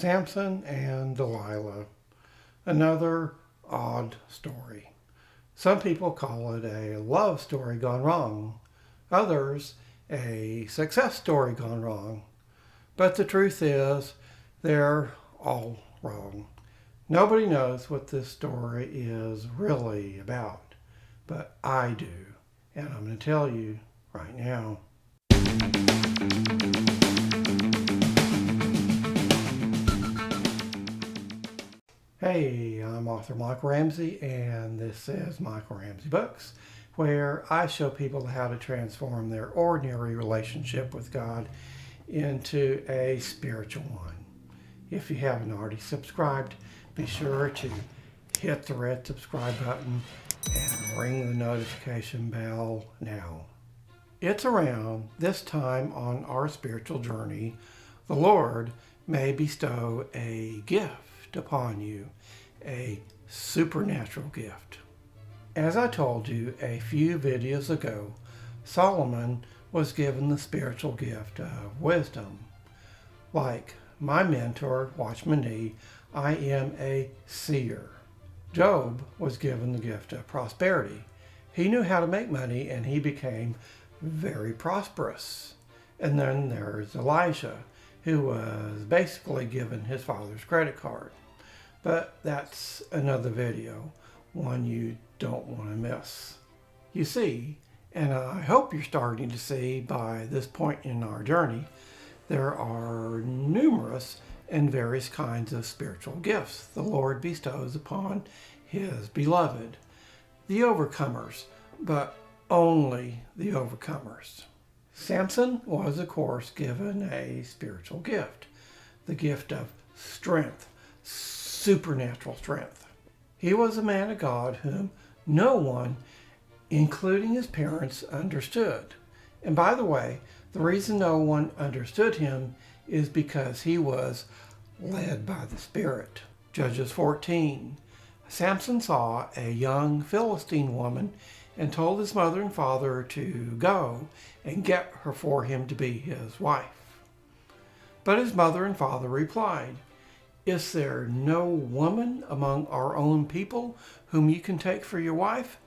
Samson and Delilah. Another odd story. Some people call it a love story gone wrong. Others, a success story gone wrong. But the truth is, they're all wrong. Nobody knows what this story is really about, but I do, and I'm going to tell you right now. Hey, I'm author Michael Ramsey, and this is Michael Ramsey Books, where I show people how to transform their ordinary relationship with God into a spiritual one. If you haven't already subscribed, be sure to hit the red subscribe button and ring the notification bell now. It's around this time on our spiritual journey, the Lord may bestow a gift upon you, a supernatural gift. As I told you a few videos ago, Solomon was given the spiritual gift of wisdom. Like my mentor, Watchman Nee, I am a seer. Job was given the gift of prosperity. He knew how to make money and he became very prosperous. And then there's Elijah, who was basically given his father's credit card. But that's another video, one you don't want to miss. You see, and I hope you're starting to see by this point in our journey, there are numerous and various kinds of spiritual gifts the Lord bestows upon His beloved, the overcomers, but only the overcomers. Samson was, of course, given a spiritual gift, the gift of strength, supernatural strength. He was a man of God whom no one, including his parents, understood. And by the way, the reason no one understood him is because he was led by the Spirit. Judges 14. Samson saw a young Philistine woman and told his mother and father to go and get her for him to be his wife. But his mother and father replied, "Is there no woman among our own people whom you can take for your wife?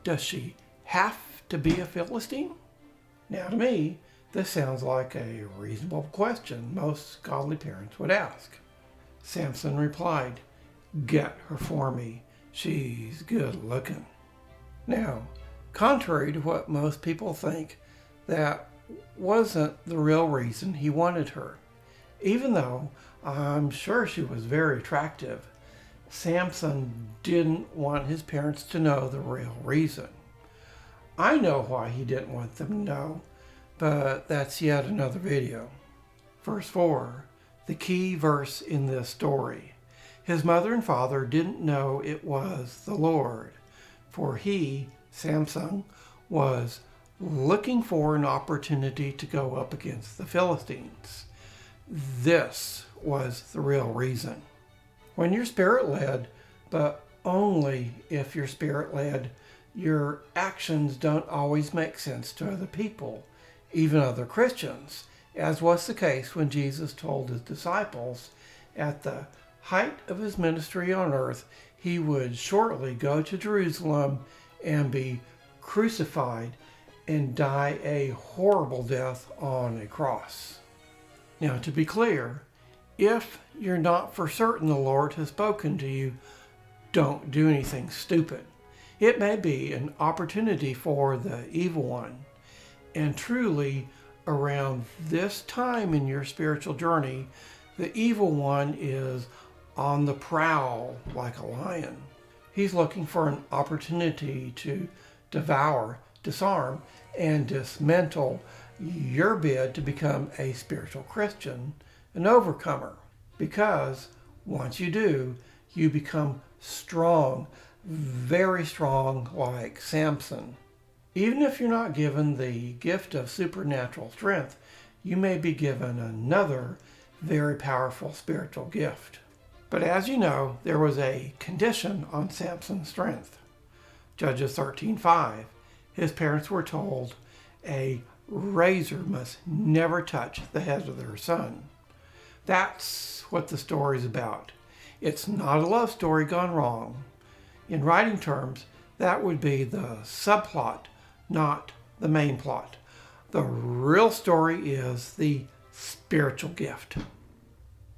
Does she have to be a Philistine?" Now to me, this sounds like a reasonable question most godly parents would ask. Samson replied, "Get her for me. She's good looking." Now, contrary to what most people think, that wasn't the real reason he wanted her. Even though I'm sure she was very attractive, Samson didn't want his parents to know the real reason. I know why he didn't want them to know, but that's yet another video. Verse 4, the key verse in this story. His mother and father didn't know it was the Lord, for he, Samson, was looking for an opportunity to go up against the Philistines. This was the real reason. When you're spirit-led, but only if you're spirit-led, your actions don't always make sense to other people, even other Christians, as was the case when Jesus told his disciples at the height of his ministry on earth, he would shortly go to Jerusalem and be crucified and die a horrible death on a cross. Now, to be clear, if you're not for certain the Lord has spoken to you, don't do anything stupid. It may be an opportunity for the evil one. And truly, around this time in your spiritual journey, the evil one is on the prowl like a lion. He's looking for an opportunity to devour, disarm, and dismantle your bid to become a spiritual Christian, an overcomer. Because once you do, you become strong, very strong like Samson. Even if you're not given the gift of supernatural strength, you may be given another very powerful spiritual gift. But as you know, there was a condition on Samson's strength. Judges 13:5. His parents were told a razor must never touch the head of their son. That's what the story is about. It's not a love story gone wrong. In writing terms, that would be the subplot, not the main plot. The real story is the spiritual gift.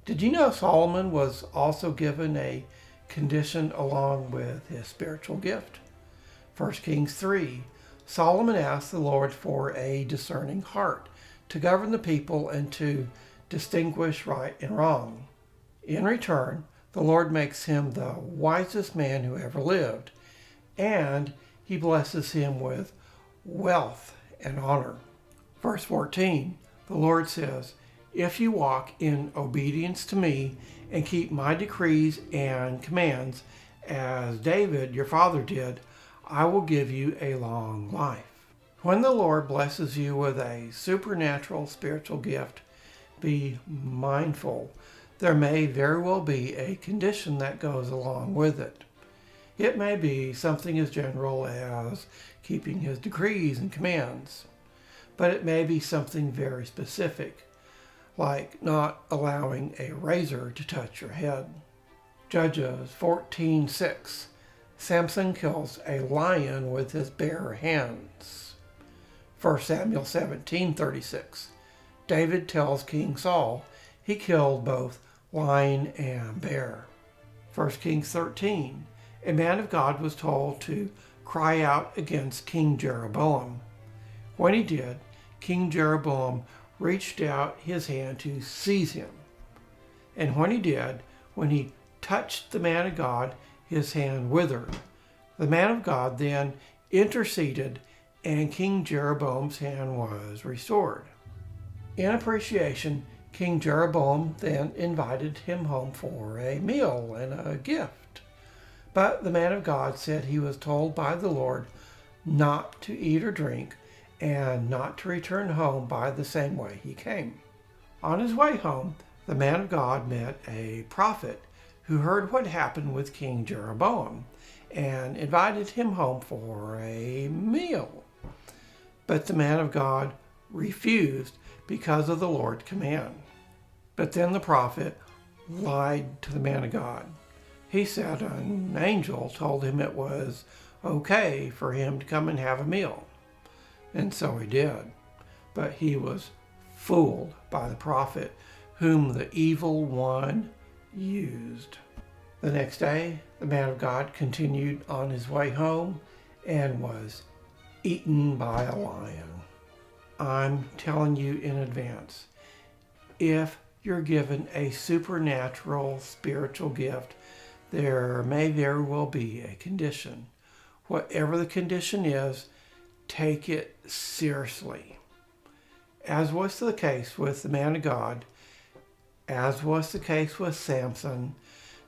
Did you know Solomon was also given a condition along with his spiritual gift? 1 Kings 3, Solomon asked the Lord for a discerning heart to govern the people and to distinguish right and wrong. In return, the Lord makes him the wisest man who ever lived, and he blesses him with wealth and honor. Verse 14, the Lord says, "If you walk in obedience to me and keep my decrees and commands, as David your father did, I will give you a long life." When the Lord blesses you with a supernatural spiritual gift, be mindful there may very well be a condition that goes along with it. It may be something as general as keeping his decrees and commands, but it may be something very specific, like not allowing a razor to touch your head. Judges 14:6. Samson kills a lion with his bare hands. 1 Samuel 17:36. David tells King Saul he killed both lion and bear. 1 Kings 13. A man of God was told to cry out against King Jeroboam. When he did, King Jeroboam reached out his hand to seize him. And when he did, when he touched the man of God, his hand withered. The man of God then interceded, and King Jeroboam's hand was restored. In appreciation, King Jeroboam then invited him home for a meal and a gift. But the man of God said he was told by the Lord not to eat or drink and not to return home by the same way he came. On his way home, the man of God met a prophet who heard what happened with King Jeroboam and invited him home for a meal. But the man of God refused because of the Lord's command. But then the prophet lied to the man of God. He said an angel told him it was okay for him to come and have a meal. And so he did. But he was fooled by the prophet, whom the evil one used. The next day, the man of God continued on his way home and was eaten by a lion. I'm telling you in advance, if you're given a supernatural spiritual gift, there may very well be a condition. Whatever the condition is, take it seriously. As was the case with the man of God, as was the case with Samson,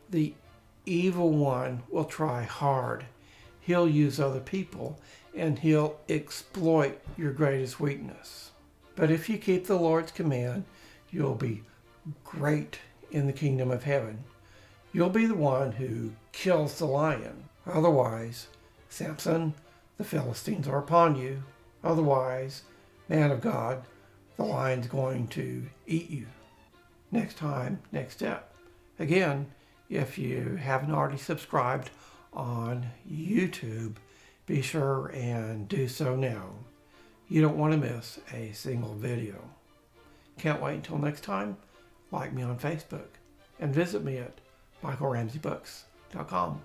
the evil one will try hard. He'll use other people, and he'll exploit your greatest weakness. But if you keep the Lord's command, you'll be great in the kingdom of heaven. You'll be the one who kills the lion. Otherwise, Samson, the Philistines are upon you. Otherwise, man of God, the lion's going to eat you. Next time, next step. Again, if you haven't already subscribed on YouTube, be sure and do so now. You don't want to miss a single video. Can't wait until next time. Like me on Facebook and visit me at michaelramseybooks.com.